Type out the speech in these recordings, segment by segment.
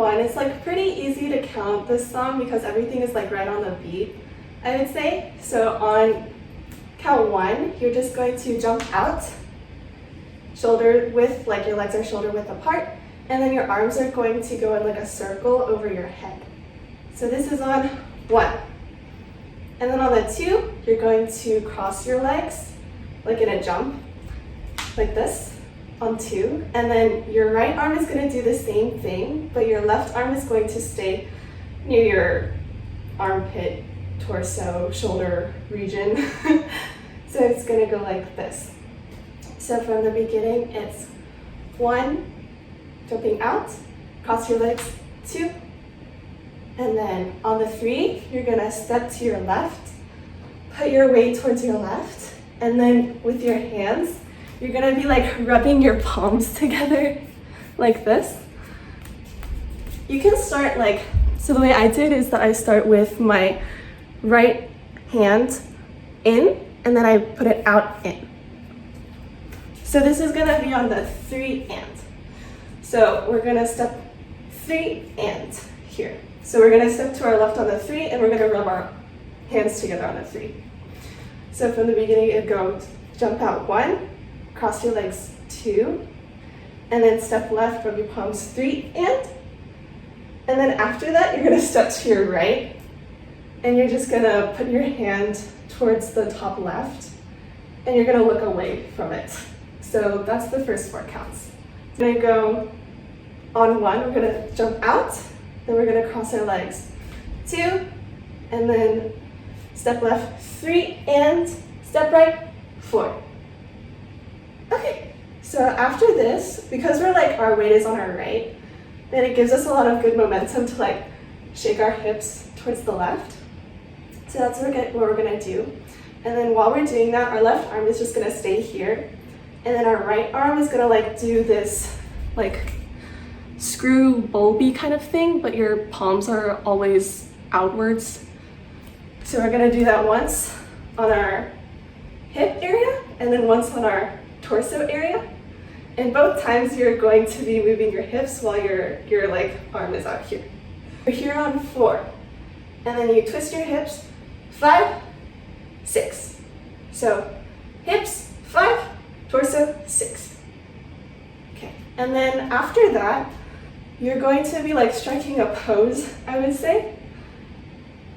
one, it's like pretty easy to count this song because everything is like right on the beat, I would say. So on count 1, you're just going to jump out, shoulder width, like your legs are shoulder width apart, and then your arms are going to go in like a circle over your head. So this is on 1. And then on the 2, you're going to cross your legs, like in a jump, like this, on 2. And then your right arm is going to do the same thing, but your left arm is going to stay near your armpit, torso, shoulder region. So it's going to go like this. So from the beginning, it's 1, jumping out, cross your legs, 2, and then on the 3, you're gonna step to your left, put your weight towards your left, and then with your hands, you're gonna be like rubbing your palms together like this. You can start like, so the way I did is that I start with my right hand in, and then I put it out in. So this is gonna be on the 3 and. So we're gonna step 3 and here. So we're gonna step to our left on the 3 and we're gonna rub our hands together on the 3. So from the beginning it goes jump out 1, cross your legs 2, and then step left, rub your palms 3 and then after that you're gonna step to your right and you're just gonna put your hand towards the top left and you're gonna look away from it. So that's the first 4 counts. We're gonna go on 1, we're gonna jump out, then we're gonna cross our legs 2, and then step left 3 and step right 4. Okay, so after this, because we're like our weight is on our right, then it gives us a lot of good momentum to like shake our hips towards the left. So that's what we're gonna do. And then while we're doing that, our left arm is just gonna stay here. And then our right arm is gonna like do this like screw bulby kind of thing, but your palms are always outwards. So we're gonna do that once on our hip area and then once on our torso area. And both times you're going to be moving your hips while your like arm is out here. We're here on 4. And then you twist your hips 5, 6. So hips 5, torso 6. Okay, and then after that, you're going to be like striking a pose, I would say.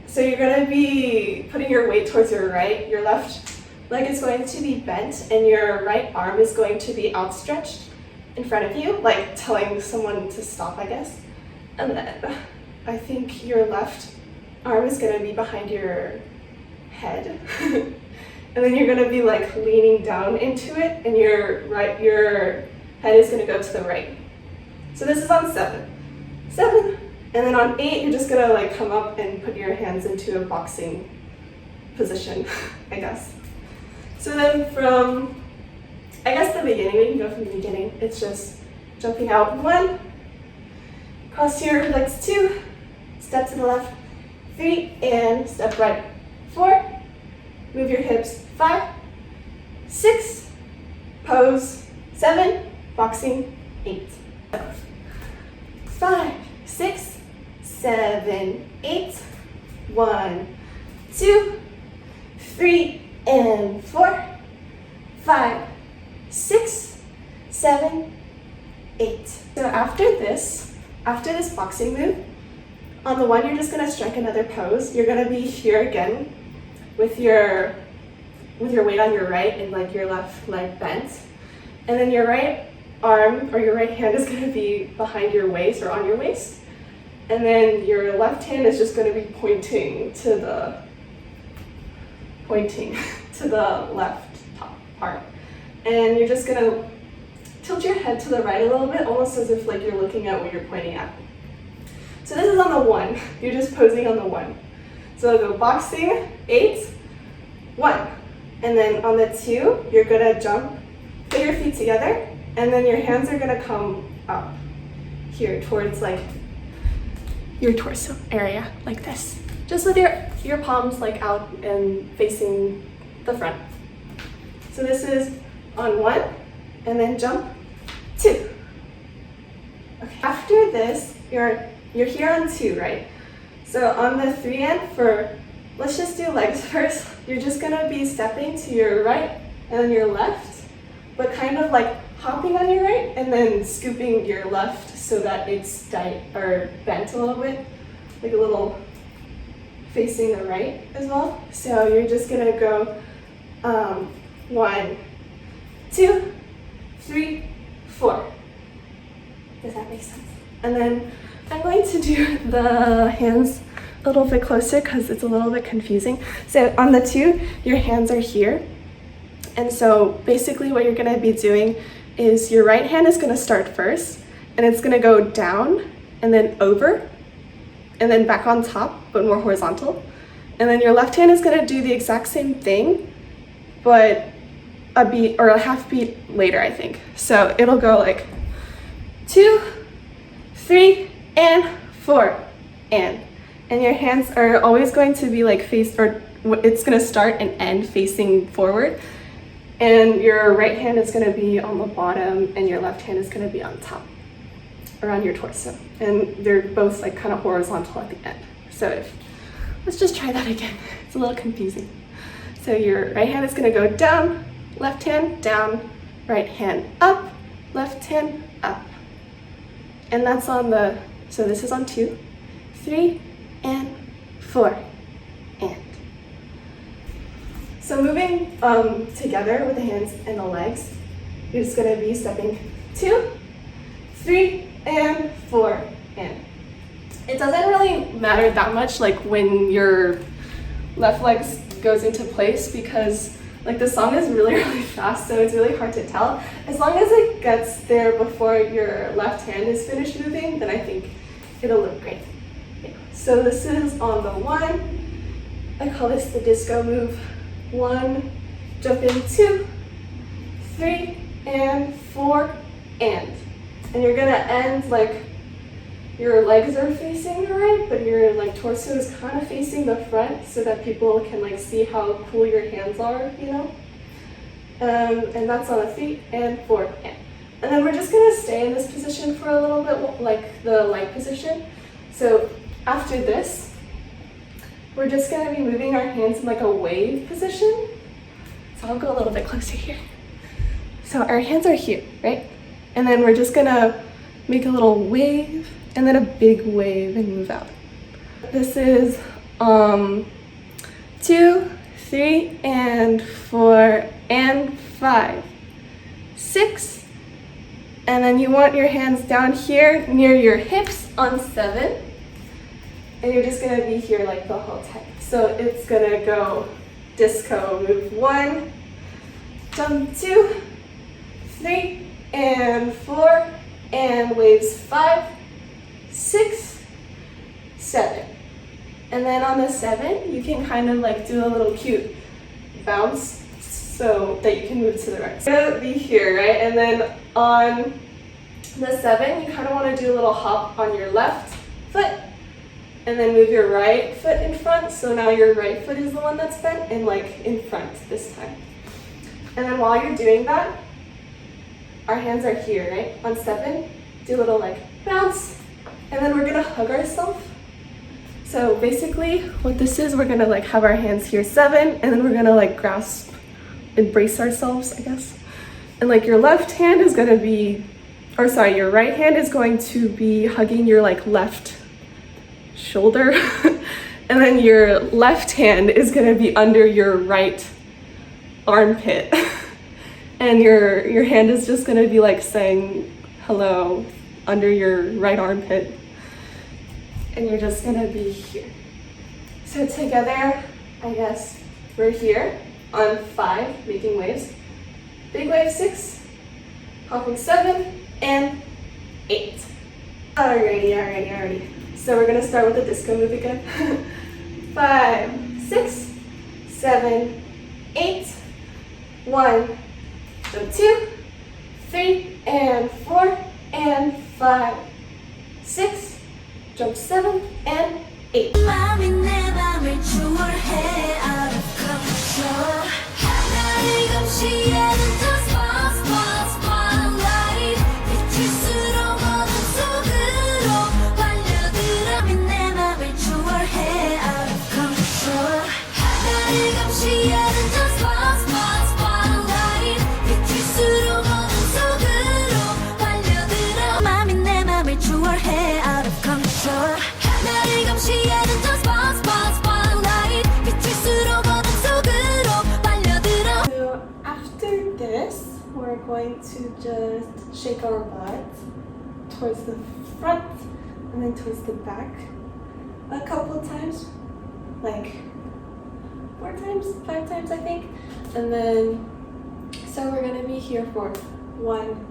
So you're gonna be putting your weight towards your right, your left leg is going to be bent, and your right arm is going to be outstretched in front of you, like telling someone to stop, I guess. And then I think your left arm is gonna be behind your head. And then you're gonna be like leaning down into it, and your head is gonna go to the right. So this is on 7, and then on 8, you're just gonna like come up and put your hands into a boxing position, I guess. So then from, I guess the beginning, we can go from the beginning. It's just jumping out 1, cross your legs 2, step to the left 3, and step right 4. Move your hips 5, 6, pose 7, boxing 8. 5, 6, 7, 8. 1, 2, 3, and 4. 5, 6, 7, 8. So after this boxing move, on the 1 you're just gonna strike another pose. You're gonna be here again with your weight on your right and like your left leg bent. And then your right arm or your right hand is gonna be behind your waist or on your waist. And then your left hand is just gonna be pointing to the left top part. And you're just gonna tilt your head to the right a little bit, almost as if like you're looking at what you're pointing at. So this is on the 1, you're just posing on the 1. So go boxing 8, 1. And then on the 2, you're gonna jump, put your feet together, and then your hands are gonna come up here towards like your torso area, like this. Just with your palms like out and facing the front. So this is on 1, and then jump 2. Okay. After this, you're you're here on 2, right? So on the 3 and let's just do legs first. You're just gonna be stepping to your right and then your left, but kind of like hopping on your right and then scooping your left so that it's bent a little bit, like a little facing the right as well. So you're just gonna go 1, 2, 3, 4. Does that make sense? And then I'm going to do the hands a little bit closer because it's a little bit confusing. So on the 2, your hands are here. And so basically what you're gonna be doing is your right hand is gonna start first, and it's gonna go down and then over and then back on top, but more horizontal. And then your left hand is gonna do the exact same thing, but a beat or a half beat later, I think. So it'll go like 2, 3, and 4, and your hands are always going to be like it's gonna start and end facing forward. And your right hand is gonna be on the bottom and your left hand is gonna be on top, around your torso. And they're both like kind of horizontal at the end. So let's just try that again. It's a little confusing. So your right hand is gonna go down, left hand down, right hand up, left hand up. And that's on so this is on 2, 3, and 4, and. So moving together with the hands and the legs, you're just gonna be stepping 2, 3, and 4, and. It doesn't really matter that much like when your left leg goes into place because like the song is really, really fast, so it's really hard to tell. As long as it gets there before your left hand is finished moving, then I think it'll look great. Yeah. So this is on the 1. I call this the disco move. 1, jump in 2, 3, and 4, and you're gonna end like your legs are facing the right, but your like torso is kind of facing the front so that people can like see how cool your hands are, you know? And that's on a 3 and 4, and then we're just gonna stay in this position for a little bit, like the light position. So after this, we're just gonna be moving our hands in like a wave position. So I'll go a little bit closer here. So our hands are here, right? And then we're just gonna make a little wave and then a big wave and move out. This is 2, 3, and 4, and 5, 6. And then you want your hands down here near your hips on 7. And you're just gonna be here like the whole time. So it's gonna go disco move 1, jump 2, 3, and 4, and waves 5, 6, 7. And then on the 7, you can kind of like do a little cute bounce so that you can move to the right. It's gonna be here, right? And then on the 7, you kind of want to do a little hop on your left foot and then move your right foot in front. So now your right foot is the one that's bent and like in front this time. And then while you're doing that, our hands are here, right? On 7, do a little like bounce, and then we're gonna hug ourselves. So basically what this is, we're gonna like have our hands here 7, and then we're gonna like grasp, embrace ourselves, I guess. And like your left hand is gonna be, or sorry, your right hand is going to be hugging your like left shoulder. And then your left hand is gonna be under your right armpit. And your hand is just gonna be like saying hello under your right armpit. And you're just gonna be here. So together, I guess, we're here on 5, making waves. Big wave 6, hopping 7, and 8. Alrighty. So we're gonna start with the disco move again. 5, 6, 7, 8, 1, jump 2, 3, and 4, and 5, 6, jump 7, and 8. shake our butt towards the front and then towards the back a couple times, like 4 times, 5 times I think. And then, so we're gonna be here for 1,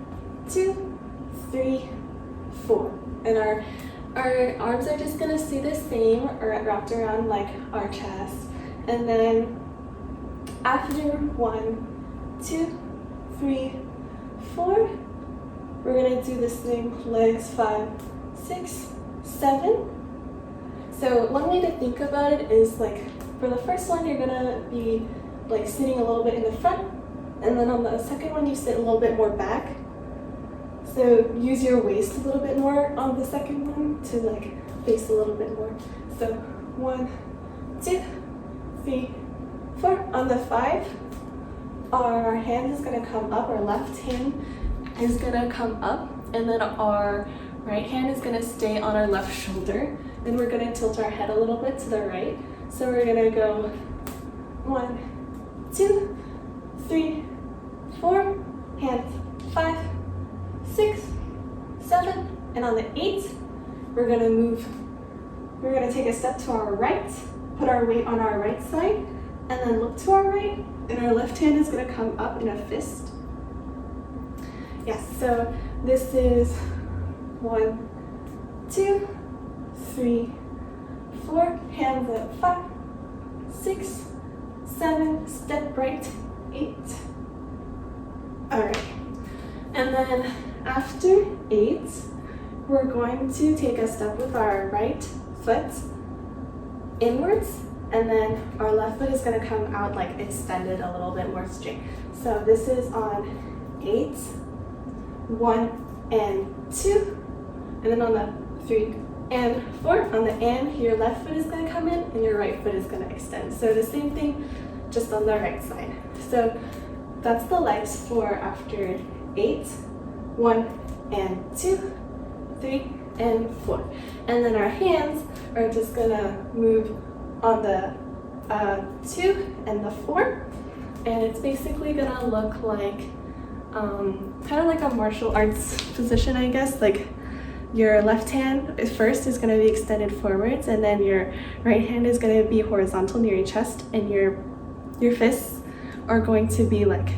2, 3, 4. And our arms are just gonna stay the same or wrapped around like our chest. And then after 1, 2, 3, 4, we're gonna do the same legs 5, 6, 7. So one way to think about it is like for the first one you're gonna be like sitting a little bit in the front, and then on the second one you sit a little bit more back. So use your waist a little bit more on the second one to like face a little bit more. So 1, 2, 3, 4. On the 5, our hand is gonna come up, our left hand is gonna come up, and then our right hand is gonna stay on our left shoulder, and we're gonna tilt our head a little bit to the right. So we're gonna go 1, 2, 3, 4, hands 5, 6, 7, and on the 8, we're gonna take a step to our right, put our weight on our right side, and then look to our right, and our left hand is gonna come up in a fist. Yes, so this is 1, 2, 3, 4, hands up 5, 6, 7, step right, 8. All right, and then after 8, we're going to take a step with our right foot inwards, and then our left foot is gonna come out like extended a little bit more straight. So this is on 8, 1 and 2, and then on the 3 and 4, on the and, your left foot is gonna come in and your right foot is gonna extend. So the same thing, just on the right side. So that's the legs for after 8, 1 and 2, 3 and 4. And then our hands are just gonna move on the 2 and the 4. And it's basically gonna look like, kind of like a martial arts position, I guess. Like your left hand first is gonna be extended forwards, and then your right hand is gonna be horizontal near your chest, and your fists are going to be like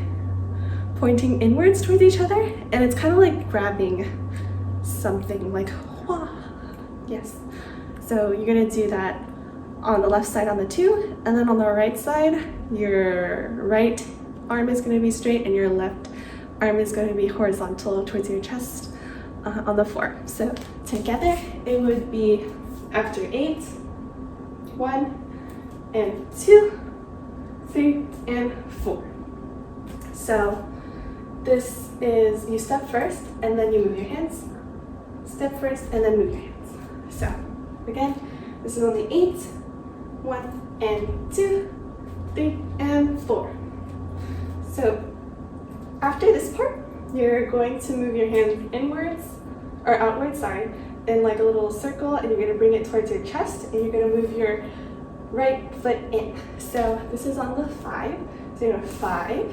pointing inwards towards each other, and it's kind of like grabbing something like wah. Yes. So you're gonna do that on the left side on the 2, and then on the right side, your right arm is gonna be straight and your left arm is gonna be horizontal towards your chest on the 4. So together it would be after 8, 1 and 2, 3 and 4. So this is, you step first and then you move your hands. Step first and then move your hands. So again, this is on the 8, 1 and 2, 3 and 4. So after this part, you're going to move your hands inwards, or outwards, sorry, in like a little circle, and you're gonna bring it towards your chest, and you're gonna move your right foot in. So this is on the 5, so you're gonna 5.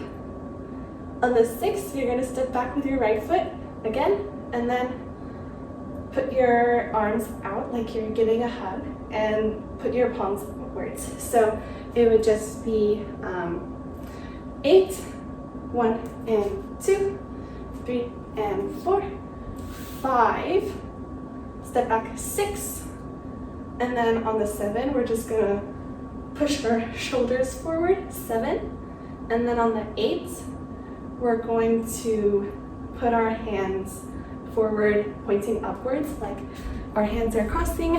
On the 6, you're gonna step back with your right foot again, and then put your arms out like you're giving a hug, and put your palms upwards. So it would just be 8, 1 and 2, 3 and 4, 5, step back 6, and then on the 7, we're just gonna push our shoulders forward, 7, and then on the 8, we're going to put our hands forward, pointing upwards, like our hands are crossing,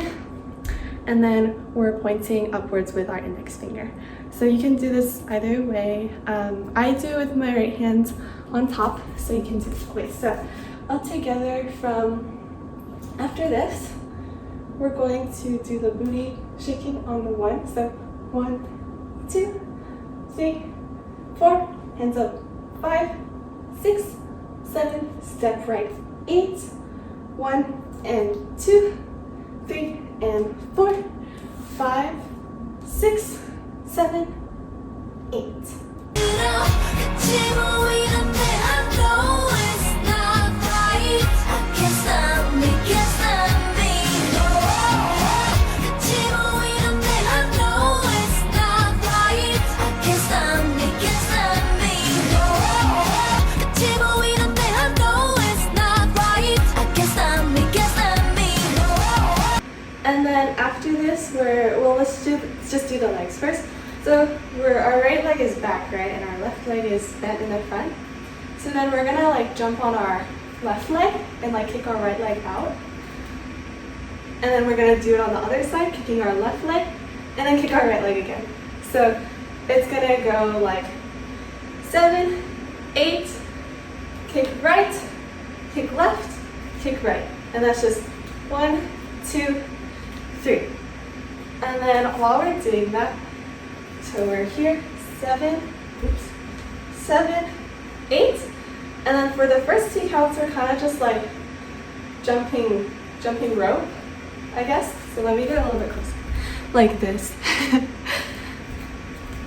and then we're pointing upwards with our index finger. So you can do this either way. I do it with my right hand on top, so you can do it both ways. So all together from after this, we're going to do the booty shaking on the 1. So 1, 2, 3, 4, hands up, 5, 6, 7, step right, 8, 1 and 2, 3 and 4, 5, 6, 7, 8. after this, let's just do the legs first. So our right leg is back, right, and our left leg is bent in the front. So then we're gonna like jump on our left leg and like kick our right leg out. And then we're gonna do it on the other side, kicking our left leg, and then kick our right leg again. So it's gonna go like 7, 8, kick right, kick left, kick right. And that's just 1, 2, 3. And then while we're doing that, so we're here, 7, 8. And then for the first 2 counts, we're kind of just like jumping rope, I guess. So let me get a little bit closer, like this.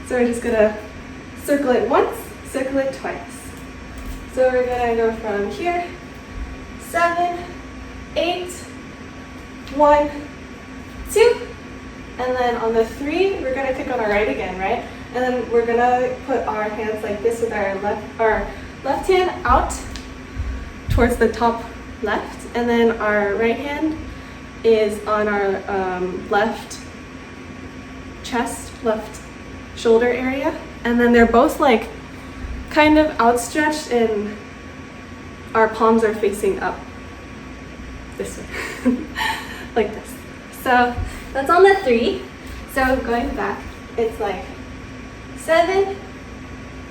So we're just gonna circle it once, circle it twice. So we're gonna go from here, 7, 8, 1, 2, and then on the 3, we're gonna kick on our right again, right? And then we're gonna put our hands like this with our left hand out towards the top left, and then our right hand is on our left chest, left shoulder area, and then they're both like kind of outstretched and our palms are facing up this way, like this. So that's on the 3. So going back, it's like 7,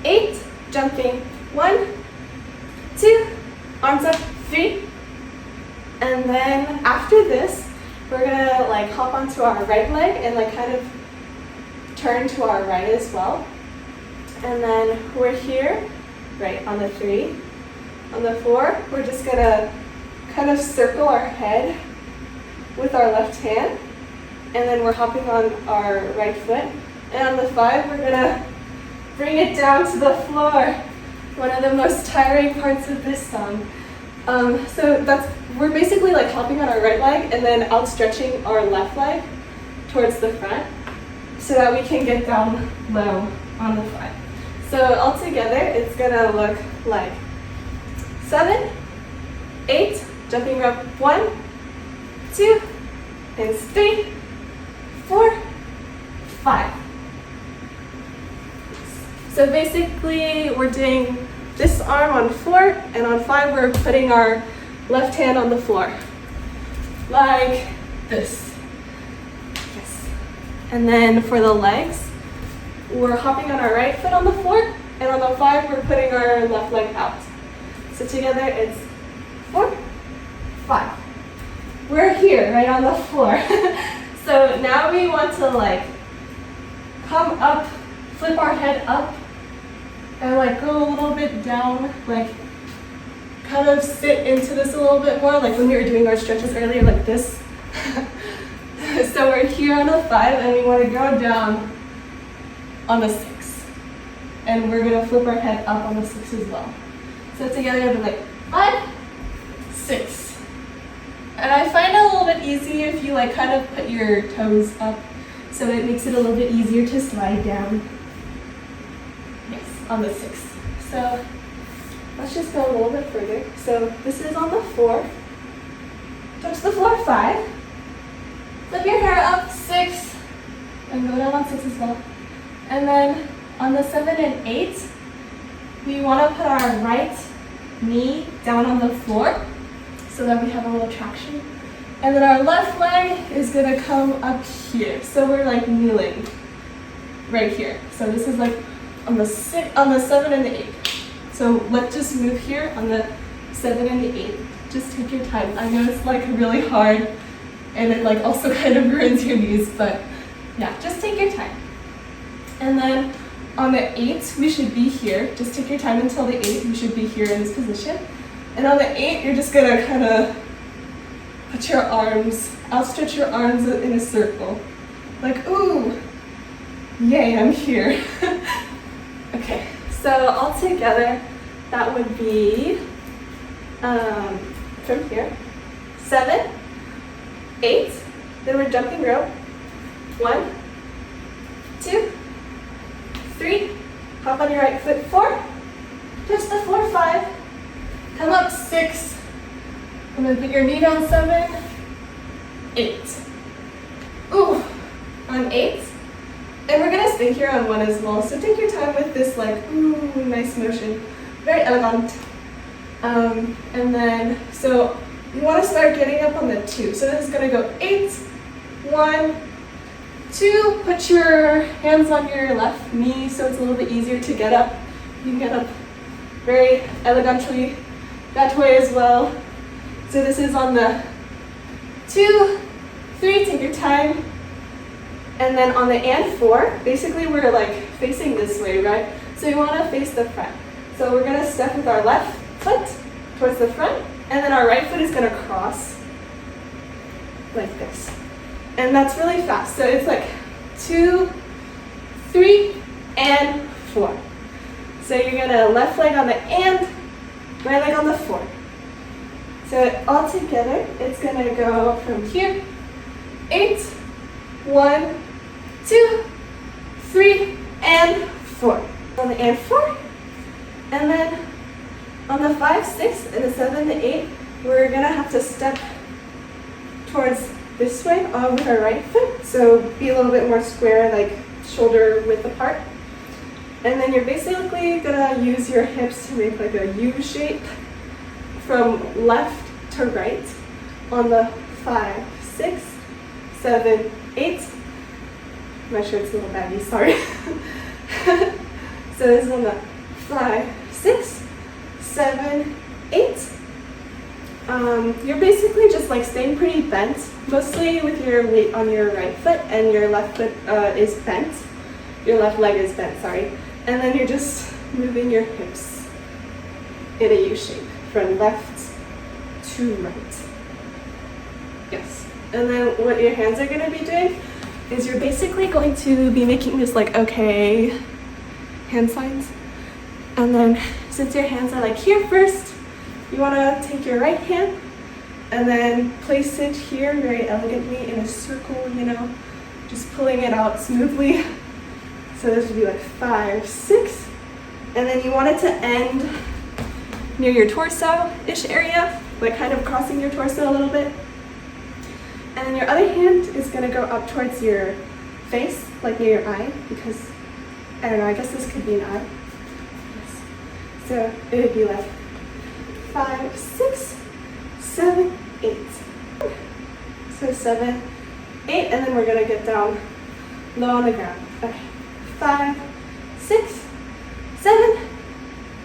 8, jumping 1, 2, arms up, 3. And then after this, we're gonna like hop onto our right leg and like kind of turn to our right as well. And then we're here, right, on the 3. On the 4, we're just gonna kind of circle our head with our left hand. And then we're hopping on our right foot. And on the 5, we're gonna bring it down to the floor. One of the most tiring parts of this song. So we're basically like hopping on our right leg and then outstretching our left leg towards the front so that we can get down low on the 5. So all together, it's gonna look like 7, 8, jumping rope, 1, 2, and 3, 4, 5. So basically, we're doing this arm on 4, and on 5, we're putting our left hand on the floor, like this. Yes. And then for the legs, we're hopping on our right foot on the floor, and on the 5, we're putting our left leg out. So together, it's 4, 5. We're here, right on the floor. So now we want to like come up, flip our head up, and like go a little bit down, like kind of sit into this a little bit more, like when we were doing our stretches earlier, like this. So we're here on the 5, and we want to go down on the 6. And we're gonna flip our head up on the 6 as well. So together it'll be like 5, 6. And I find it a little bit easier if you like kind of put your toes up, so it makes it a little bit easier to slide down. Yes, on the 6. So let's just go a little bit further. So this is on the 4. Touch the floor, 5. Flip your hair up, 6. And go down on 6 as well. And then on the 7 and 8, we want to put our right knee down on the floor so that we have a little traction. And then our left leg is going to come up here. So we're like kneeling right here. So this is like on the 7 and the 8. So let's just move here on the 7 and the 8. Just take your time. I know it's like really hard and it like also kind of ruins your knees, but yeah, just take your time. And then on the 8, we should be here. Just take your time until the 8. We should be here in this position. And on the 8, you're just gonna kind of put your arms, outstretch your arms in a circle. Like, ooh, yay, I'm here. Okay, so all together, that would be from here, 7, 8, then we're jumping rope, 1, 2, 3, hop on your right foot, 4, touch the floor, 5, come up, 6, and then put your knee down, 7, 8. 8. And we're gonna stay here on 1 as well. So take your time with this like, ooh, nice motion. Very elegant. And then, so you wanna start getting up on the 2. So this is gonna go 8, 1, 2. Put your hands on your left knee so it's a little bit easier to get up. You can get up very elegantly that way as well. So this is on the 2, 3, take your time. And then on the and 4, basically we're like facing this way, right? So you want to face the front. So we're going to step with our left foot towards the front, and then our right foot is going to cross like this. And that's really fast. So it's like 2, 3, and 4. So you're going to left leg on the and, right leg on the 4. So all together, it's going to go from here, 8, 1, 2, 3, and 4. On the and 4. And then on the 5, 6, and the 7, the 8, we're going to have to step towards this way with our right foot. So be a little bit more square, like shoulder width apart. And then you're basically going to use your hips to make like a U shape from left to right on the 5, 6, 7, 8. My shirt's a little baggy, sorry. So this is on the 5, 6, 7, 8. You're basically just like staying pretty bent, mostly with your weight on your right foot, and your left foot is bent. Your left leg is bent, sorry. And then you're just moving your hips in a U shape from left to right. Yes. And then what your hands are going to be doing is you're basically going to be making this like okay hand signs. And then since your hands are like here first, you want to take your right hand and then place it here very elegantly in a circle, you know, just pulling it out smoothly. So this would be like 5, 6. And then you want it to end near your torso-ish area, like kind of crossing your torso a little bit. And then your other hand is going to go up towards your face, like near your eye, because, I don't know, I guess this could be an eye. Yes. So it would be like 5, 6, 7, 8. So 7, 8, and then we're going to get down low on the ground. Okay. 5, 6, 7,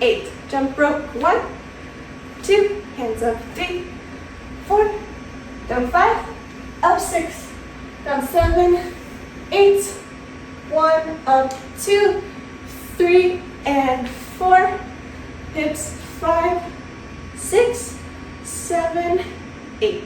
8. Jump rope. 1, 2, hands up. 3, 4, down 5, up 6, down 7, 8, 1, up 2, 3, and 4. Hips 5, 6, 7, 8.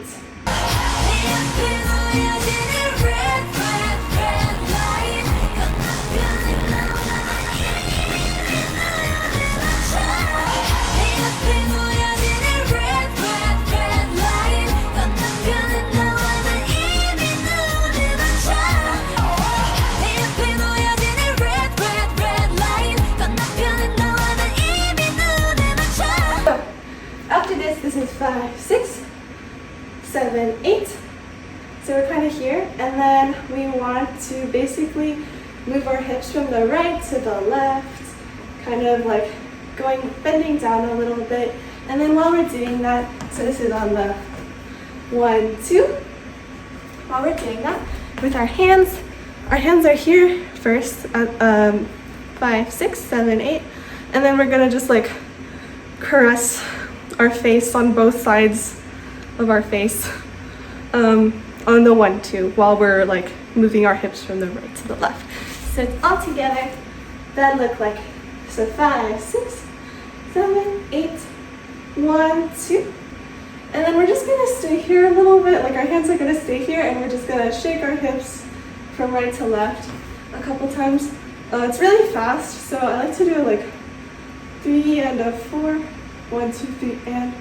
This is 5, 6, 7, 8. So we're kind of here, and then we want to basically move our hips from the right to the left, kind of like bending down a little bit. And then while we're doing that, so this is on the 1, 2. While we're doing that, with our hands are here first at 5, 6, 7, 8, and then we're gonna just like caress our face on both sides of our face on the 1, 2 while we're like moving our hips from the right to the left. So it's all together. That look like, so 5, 6, 7, 8, 1, 2. And then we're just gonna stay here a little bit, like our hands are gonna stay here, and we're just gonna shake our hips from right to left a couple times. It's really fast, so I like to do like 3 and a 4. 1, 2, 3, and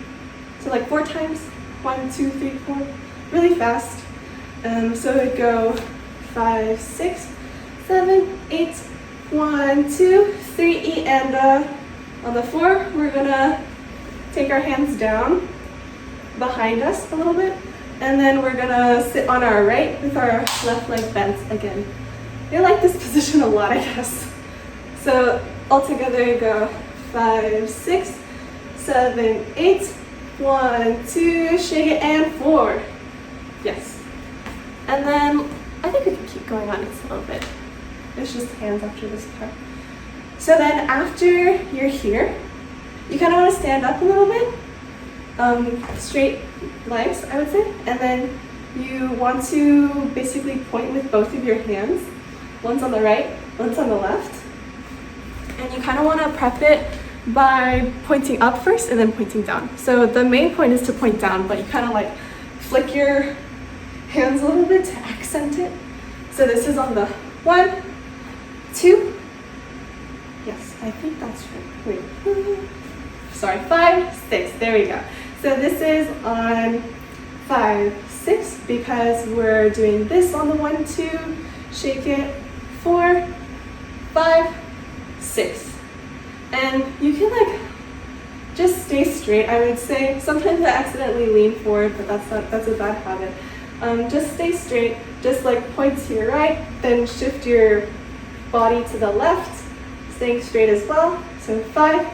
so like 4 times. 1, 2, 3, 4. Really fast. So it would go 5, 6, 7, 8. 1, 2, 3, and on the 4, we're gonna take our hands down behind us a little bit, and then we're gonna sit on our right with our left leg bent again. You like this position a lot, I guess. So all together go 5, 6, 7, 8. 1, 2, shake it, and 4. Yes. And then I think we can keep going on this a little bit. It's just hands after this part. So then after you're here, you kind of want to stand up a little bit. Straight legs, I would say. And then you want to basically point with both of your hands. One's on the right, one's on the left. And you kind of want to prep it by pointing up first and then pointing down. So the main point is to point down, but you kind of like flick your hands a little bit to accent it. So this is on the 1, 2. Yes, I think that's right. Wait. Sorry, 5, 6. There we go. So this is on 5, 6 because we're doing this on the 1, 2. Shake it. 4, 5, 6. And you can like just stay straight, I would say. Sometimes I accidentally lean forward, but that's a bad habit. Just stay straight, just like point to your right, then shift your body to the left, staying straight as well. So 5,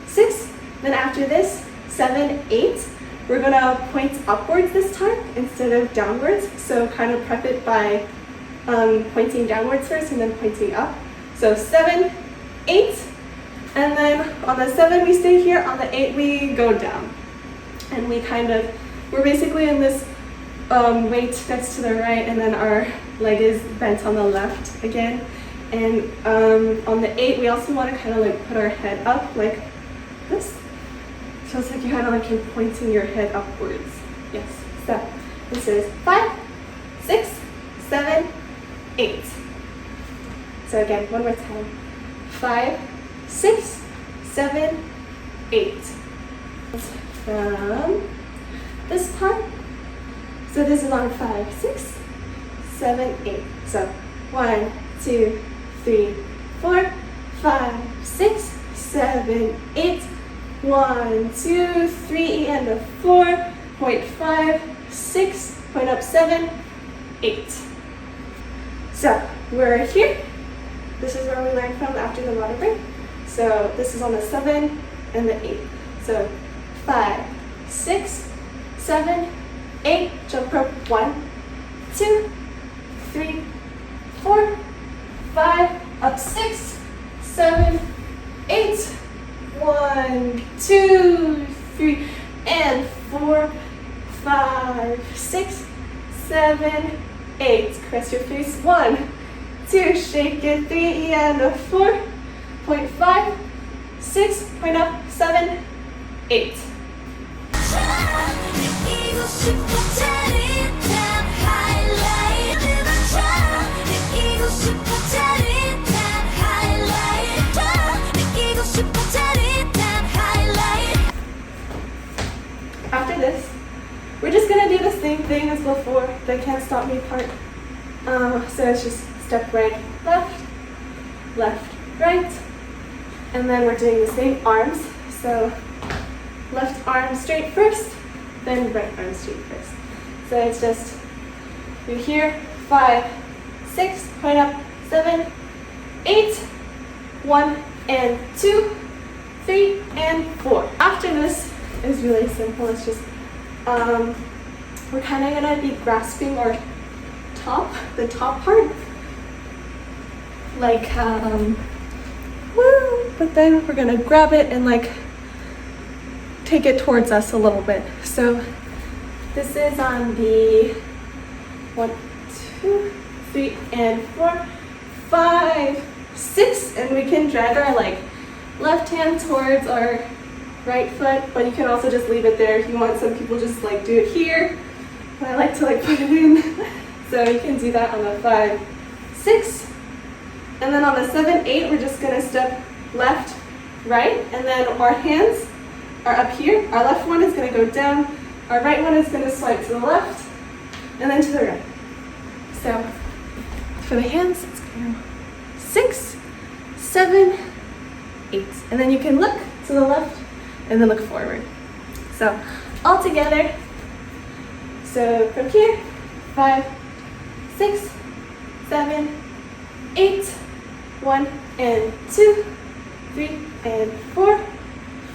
6, then after this, 7, 8. We're gonna point upwards this time instead of downwards. So kind of prep it by pointing downwards first and then pointing up. So 7, 8. And then on the 7 we stay here, on the 8 we go down. And we're basically in this weight that's to the right, and then our leg is bent on the left again. And on the 8 we also want to kind of like put our head up like this. So it's like you kind of like you're pointing your head upwards. Yes, so this is 5, 6, 7, 8. So again, one more time. 5, 6, 7, 8. From this part. So this is on 5, 6, 7, 8. So 1, 2, 3, 4, 5, 6, 7, 8. 1, 2, 3, and a 4. Point 5, 6. Point up 7, 8. So we're here. This is where we learned from after the water break. So this is on the 7 and the 8. So 5, 6, 7, 8. Jump rope. 1, 2, 3, 4, 5. Up 6, 7, 8. 1, 2, 3, and 4, 5, 6, 7, 8. Crest your face. 1, 2, shake it. 3 and a 4. Point 5, 6. Point up. 7, 8. After this, we're just gonna do the same thing as before, the can't stop me part. So it's just step right, left, left, right, and then we're doing the same arms. So left arm straight first, then right arm straight first. So it's just you're here, 5, 6, point up, 7, 8, 1 and 2, 3 and 4. After this is really simple. It's just we're kind of gonna be grasping our the top part, like woo, but then we're gonna grab it and like take it towards us a little bit. So this is on the 1, 2, 3 and 4, 5, 6, and we can drag our like left hand towards our right foot, but you can also just leave it there if you want. Some people just like do it here, but I like to like put it in. So you can do that on the 5, 6, and then on the 7, 8, we're just gonna step left, right, and then our hands are up here. Our left one is gonna go down, our right one is gonna swipe to the left, and then to the right. So for the hands, it's gonna go 6, 7, 8, and then you can look to the left and then look forward. So all together. So from here, 5, 6, 7, 8. 1 and 2, 3 and 4,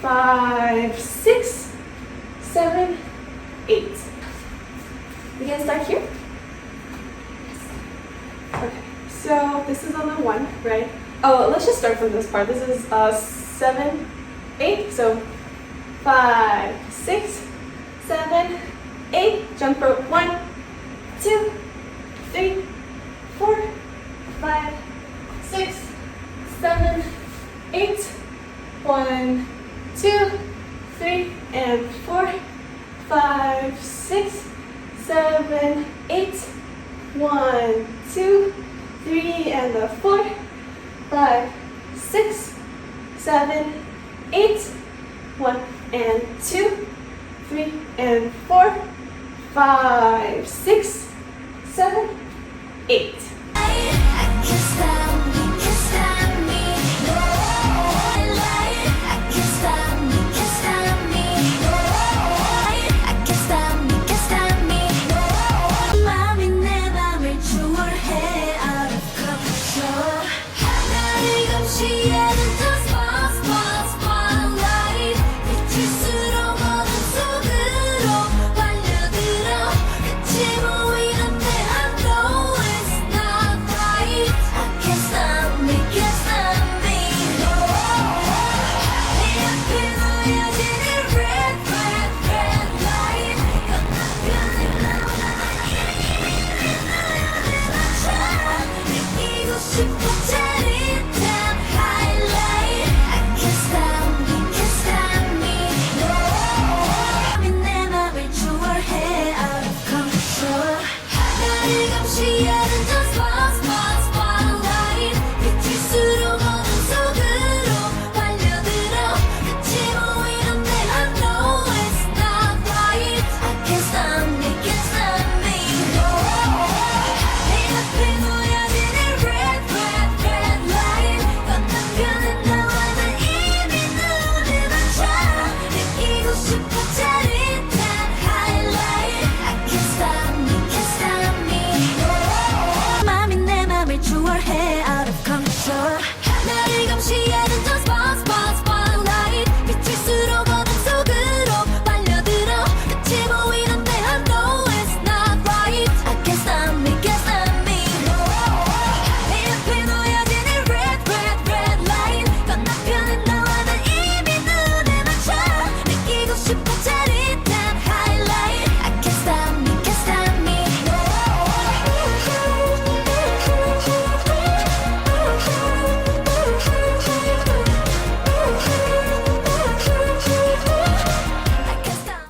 5, 6, 7, 8. We can start here. Okay, so this is on the 1, right? Oh, let's just start from this part. This is 7, 8. So 5, 6, 7, 8. Jump rope 1, 2, 3, 4, 5, 6, 7, 8. 1, 2, 3, and 4, 5, 6, 7, 8. 1, 2, 3, and the 4, 5, 6, 7, 8. 1 and 2, 3 and 4, 5, 6, 7,